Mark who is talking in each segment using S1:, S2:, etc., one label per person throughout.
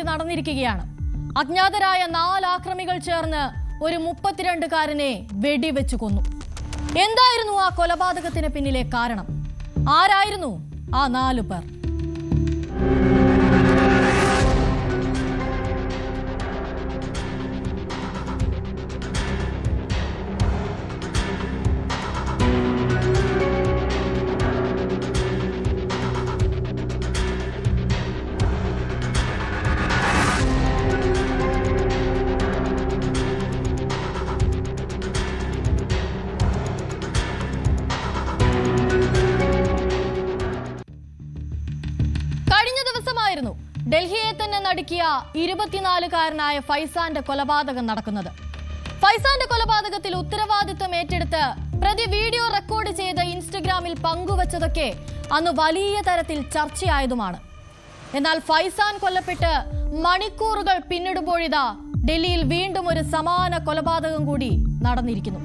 S1: നടന്നിരിക്കുകയാണ്. അജ്ഞാതരായ 4 ആക്രമികൾ ചേർന്ന് ഒരു 32-കാരനെ വെടിവെച്ചു കൊന്നു. എന്തായിരുന്നു ആ കൊലപാതകത്തിന് പിന്നിലെ കാരണം? ആരായിരുന്നു ആ 4 പേർ? ഡൽഹിയെ തന്നെ നടുക്കിയ 24-കാരനായ ഫൈസാന്റെ കൊലപാതകം നടക്കുന്നത്. ഫൈസാന്റെ കൊലപാതകത്തിൽ ഉത്തരവാദിത്വം ഏറ്റെടുത്ത് പ്രതി വീഡിയോ റെക്കോർഡ് ചെയ്ത് ഇൻസ്റ്റഗ്രാമിൽ പങ്കുവച്ചതൊക്കെ അന്ന് വലിയ തരത്തിൽ ചർച്ചയായതുമാണ്. എന്നാൽ ഫൈസാൻ കൊല്ലപ്പെട്ട് മണിക്കൂറുകൾ പിന്നിടുമ്പോഴിതാ ഡൽഹിയിൽ വീണ്ടും ഒരു സമാന കൊലപാതകം കൂടി നടന്നിരിക്കുന്നു.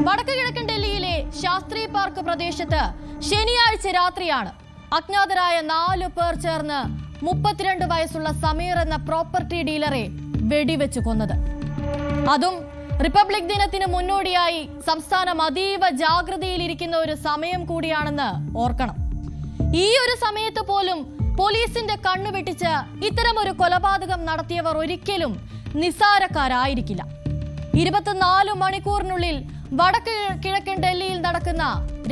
S1: വടക്ക് കിഴക്കൻ ഡൽഹിയിലെ ശാസ്ത്രി പാർക്ക് പ്രദേശത്ത് ശനിയാഴ്ച രാത്രിയാണ് അജ്ഞാതരായ 4 പേർ ചേർന്ന് 32 വയസ്സുള്ള സമീർ എന്ന പ്രോപ്പർട്ടി ഡീലറെ വെടിവെച്ചു കൊന്നത്. അതും റിപ്പബ്ലിക് ദിനത്തിന് മുന്നോടിയായി സംസ്ഥാനം അതീവ ജാഗ്രതയിലിരിക്കുന്ന ഒരു സമയം കൂടിയാണെന്ന് ഓർക്കണം. ഈ ഒരു സമയത്ത് പോലും പോലീസിന്റെ കണ്ണു വെട്ടിച്ച് ഇത്തരമൊരു കൊലപാതകം നടത്തിയവർ ഒരിക്കലും നിസ്സാരക്കാരായിരിക്കില്ല. 24 മണിക്കൂറിനുള്ളിൽ വടക്ക് കിഴക്കൻ ഡൽഹിയിൽ നടക്കുന്ന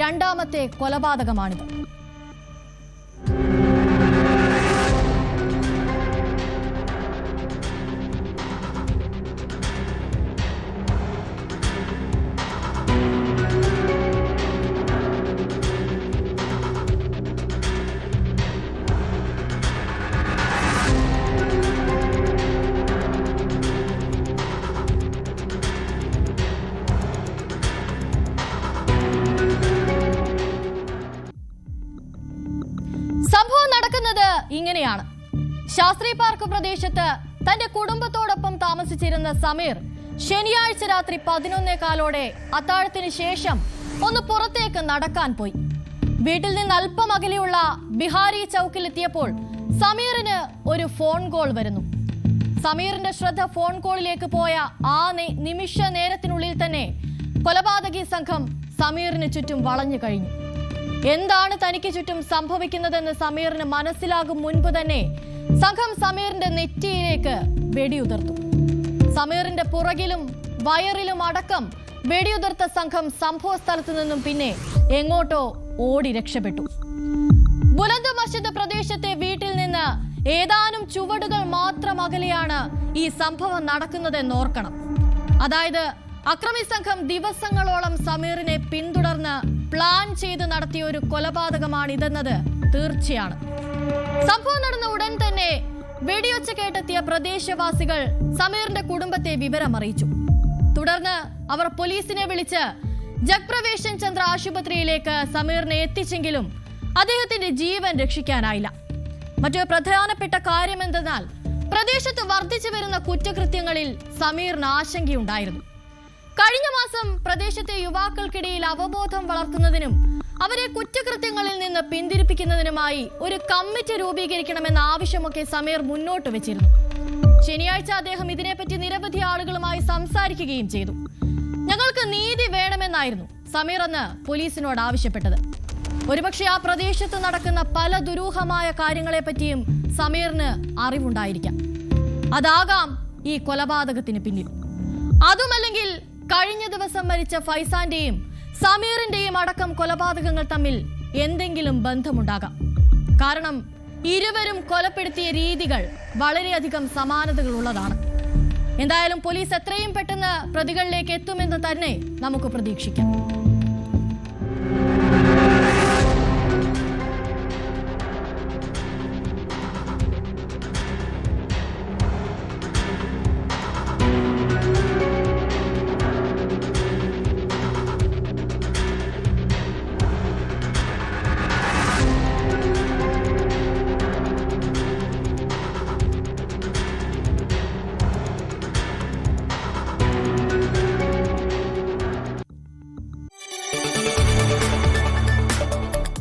S1: 2ാമത്തെ കൊലപാതകമാണിത്. സംഭവം നടക്കുന്നത് ഇങ്ങനെയാണ്. ശാസ്ത്രി പാർക്ക് പ്രദേശത്ത് തന്റെ കുടുംബത്തോടൊപ്പം താമസിച്ചിരുന്ന സമീർ ശനിയാഴ്ച രാത്രി 11:15 അത്താഴത്തിന് ശേഷം ഒന്ന് പുറത്തേക്ക് നടക്കാൻ പോയി. വീട്ടിൽ നിന്ന് അല്പം അകലെയുള്ള ബിഹാരി ചൌക്കിലെത്തിയപ്പോൾ സമീറിന് ഒരു ഫോൺ കോൾ വരുന്നു. സമീറിന്റെ ശ്രദ്ധ ഫോൺ കോളിലേക്ക് പോയ ആ നിമിഷ നേരത്തിനുള്ളിൽ തന്നെ കൊലപാതകി സംഘം സമീറിന് ചുറ്റും വളഞ്ഞു കഴിഞ്ഞു. എന്താണ് തനിക്ക് ചുറ്റും സംഭവിക്കുന്നതെന്ന് സമീറിന് മനസ്സിലാകും മുൻപ് തന്നെ സംഘം സമീറിന്റെ നെറ്റിയിലേക്ക് വെടിയുതിർത്തു. സമീറിന്റെ പുറകിലും വയറിലും അടക്കം വെടിയുതിർത്ത സംഘം സംഭവ സ്ഥലത്തു നിന്നും പിന്നെ എങ്ങോട്ടോ ഓടി രക്ഷപ്പെട്ടു. ബുലന്ദ് മസ്ജിദ് പ്രദേശത്തെ വീട്ടിൽ നിന്ന് ഏതാനും ചുവടുകൾ മാത്രം അകലെയാണ് ഈ സംഭവം നടക്കുന്നതെന്ന് ഓർക്കണം. അതായത് അക്രമി സംഘം ദിവസങ്ങളോളം സമീറിനെ പിന്തുടർന്ന് പ്ലാൻ ചെയ്ത് നടത്തിയ ഒരു കൊലപാതകമാണിതെന്നത് തീർച്ചയാണ്. സംഭവം നടന്ന ഉടൻ തന്നെ വെടിയൊച്ച കേട്ടെത്തിയ പ്രദേശവാസികൾ സമീറിന്റെ കുടുംബത്തെ വിവരം അറിയിച്ചു. തുടർന്ന് അവർ പോലീസിനെ വിളിച്ച് ജഗ്പ്രവേശൻ ചന്ദ്ര ആശുപത്രിയിലേക്ക് സമീറിനെ എത്തിച്ചെങ്കിലും അദ്ദേഹത്തിന്റെ ജീവൻ രക്ഷിക്കാനായില്ല. മറ്റൊരു പ്രധാനപ്പെട്ട കാര്യമെന്തെന്നാൽ പ്രദേശത്ത് വർദ്ധിച്ചു വരുന്ന കുറ്റകൃത്യങ്ങളിൽ സമീറിന് ആശങ്കയുണ്ടായിരുന്നു. കഴിഞ്ഞ മാസം പ്രദേശത്തെ യുവാക്കൾക്കിടയിൽ അവബോധം വളർത്തുന്നതിനും അവരെ കുറ്റകൃത്യങ്ങളിൽ നിന്ന് പിന്തിരിപ്പിക്കുന്നതിനുമായി ഒരു കമ്മിറ്റി രൂപീകരിക്കണമെന്ന ആവശ്യമൊക്കെ സമീർ മുന്നോട്ട് വെച്ചിരുന്നു. ശനിയാഴ്ച അദ്ദേഹം ഇതിനെപ്പറ്റി നിരവധി ആളുകളുമായി സംസാരിക്കുകയും ചെയ്തു. ഞങ്ങൾക്ക് നീതി വേണമെന്നായിരുന്നു സമീർ അന്ന് പോലീസിനോട് ആവശ്യപ്പെട്ടത്. ഒരുപക്ഷെ ആ പ്രദേശത്ത് നടക്കുന്ന പല ദുരൂഹമായ കാര്യങ്ങളെപ്പറ്റിയും സമീറിന് അറിവുണ്ടായിരിക്കാം. അതാകാം ഈ കൊലപാതകത്തിന് പിന്നിൽ. അതുമല്ലെങ്കിൽ കഴിഞ്ഞ ദിവസം മരിച്ച ഫൈസാന്റെയും സമീറിന്റെയും അടക്കം കൊലപാതകങ്ങൾ തമ്മിൽ എന്തെങ്കിലും ബന്ധമുണ്ടാകാം. കാരണം ഇരുവരും കൊലപ്പെടുത്തിയ രീതികൾ വളരെയധികം സമാനതകൾ ഉള്ളതാണ്. എന്തായാലും പോലീസ് എത്രയും പെട്ടെന്ന് പ്രതികളിലേക്ക് എത്തുമെന്ന് തന്നെ നമുക്ക് പ്രതീക്ഷിക്കാം.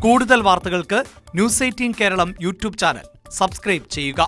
S2: കൂടുതൽ വാർത്തകൾക്ക് News 18 Keralam YouTube channel subscribe ചെയ്യുക.